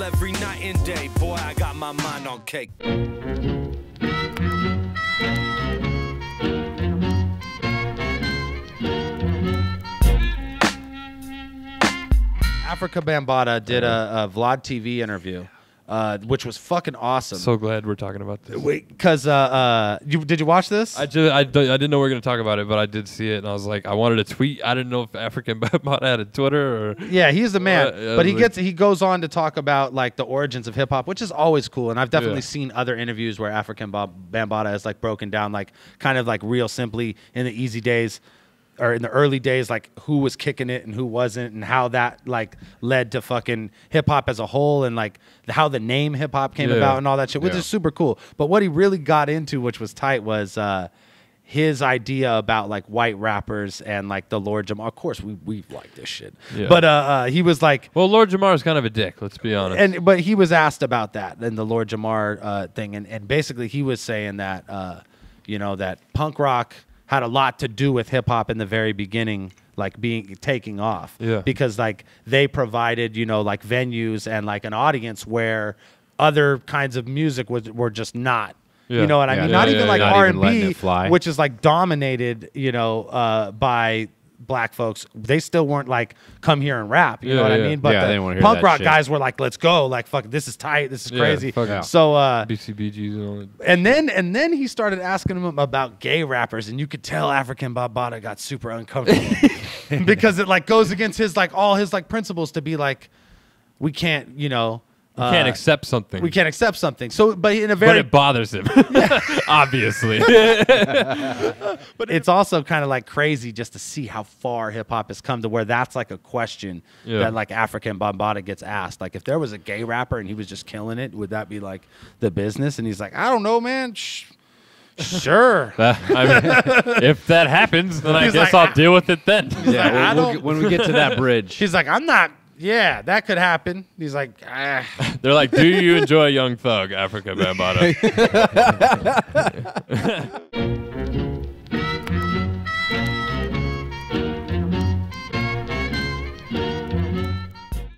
every night and day. Boy, I got my mind on cake. Africa Bambaataa did a Vlad TV interview, which was fucking awesome. So glad we're talking about this. Wait, because did you watch this? I didn't know we were going to talk about it, but I did see it, and I was like, I wanted to tweet. I didn't know if African Bambaataa had a Twitter or. Yeah, he's the man. But he goes on to talk about like the origins of hip hop, which is always cool. And I've definitely seen other interviews where African Bambaataa is like broken down, like kind of like real simply in the easy days. Or in the early days, like who was kicking it and who wasn't, and how that like led to fucking hip hop as a whole, and like how the name hip hop came about and all that shit, which is super cool. But what he really got into, which was tight, was his idea about like white rappers and like the Lord Jamar. Of course, we like this shit, but he was like, well, Lord Jamar is kind of a dick. Let's be honest. But he was asked about that and the Lord Jamar thing, and basically he was saying that that punk rock had a lot to do with hip hop in the very beginning, like taking off. Yeah. Because like they provided, like venues and like an audience where other kinds of music were just not. Yeah. You know what I mean? Not even like R&B, which is like dominated, by black folks. They still weren't like, come here and rap. You know what I mean? But the punk rock guys were like, let's go. Like, fuck, this is tight. This is crazy. So BCBGs and all that. And then he started asking him about gay rappers, and you could tell African Bambaataa got super uncomfortable because it like goes against his like all his like principles to be like, we can't, we can't accept something. We can't accept something. So, but it bothers him, obviously. But it's also kind of like crazy just to see how far hip hop has come to where that's like a question that like African Bambaataa gets asked. Like, if there was a gay rapper and he was just killing it, would that be like the business? And he's like, I don't know, man. Sure. If that happens, then I guess I'll deal with it then. Yeah, when we get to that bridge. He's like, I'm not. Yeah, that could happen. He's like, ah. They're like, do you enjoy Young Thug, Africa Bambaataa?